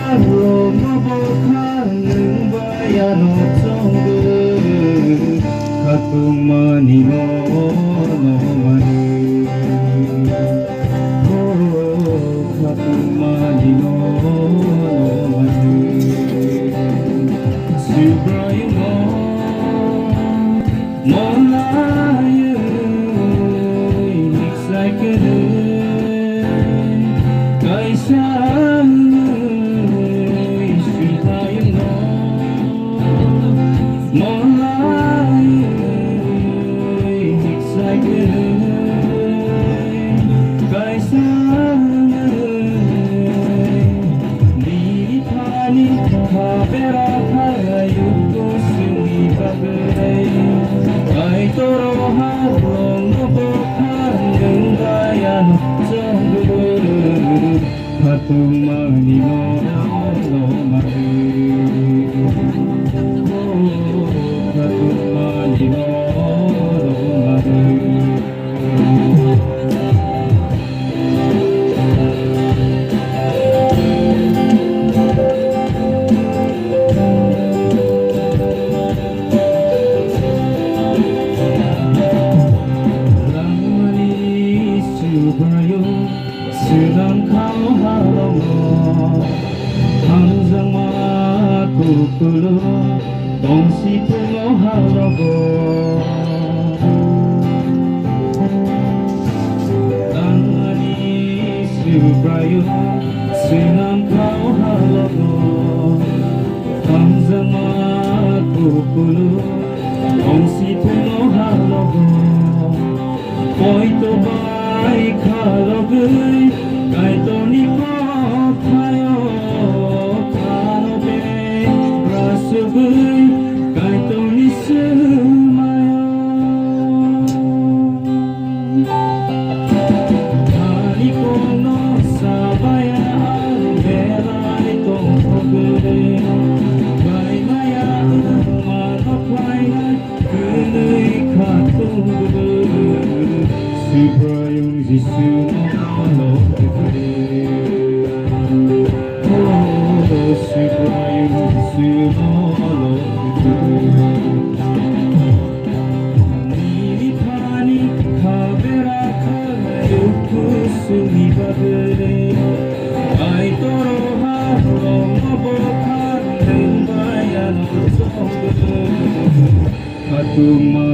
하루 먹어가는 바야 너 정글 가끔만이 너만이 가끔만이 너만이 슬퍼요 몰라요 익살게는 더 이상의 싫다요 몰라요 익살게는 더 이상의 미판이 가베라 하여 Aitoro harong mabukahan gaya no 정글 Patumani no mari Patumani no mari sedang kau halang 항상 막고 끌어 동시 통화하라고 당연히 슬퍼요 sedang kau halang 항상 막고 끌어 동시 통화하라고 Oi to bai kharagui kai to ni kothayo kanobe rasugui kai to ni sumayo Hari kono sabaya berani to hogure bai maya manokwai kunui katunguru Suprayung Jisu Malo Kekare Oh Suprayung Jisu Malo Kekare Niripani Kavera Kayuku Sumibagare Aitoro Harong Mabokan Bayan Songge Katuma